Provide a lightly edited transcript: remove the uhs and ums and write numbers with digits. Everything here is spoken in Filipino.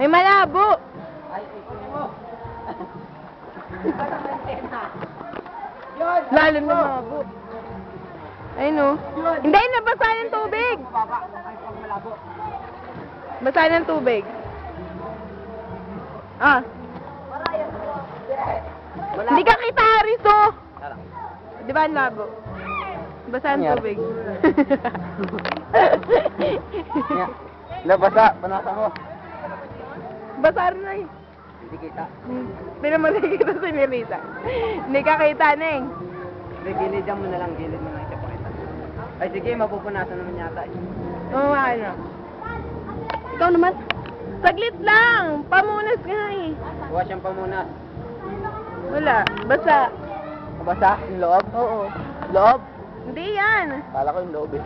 malabo. Ay, ikunin mo. Lalo na malabo. Ayun o. Hindi, nabasa ng tubig. Mababa. Ay, pag malabo. Basa ng tubig. Ah. Wala. Hindi ka kita, Ariso. Tara. Di ba ang labo? Basa ng Yan. tubig. Yan. Labasa. Banasa mo. Basa na eh. Hindi kita. Hindi naman nakikita si Nerita. Hindi ka kita, Neng. Hindi, gilidan mo na lang. Gilid mo lang siya pakita. Ay, sige. Mapupunasan naman yata eh. Oo, ano. Ikaw naman. Saglit lang. Pamunas nga eh. Huwag siyang pamunas. Wala. Basa. Basa? Yung loob? Oo. Loob? Hindi yan. Kala ko yung loob eh.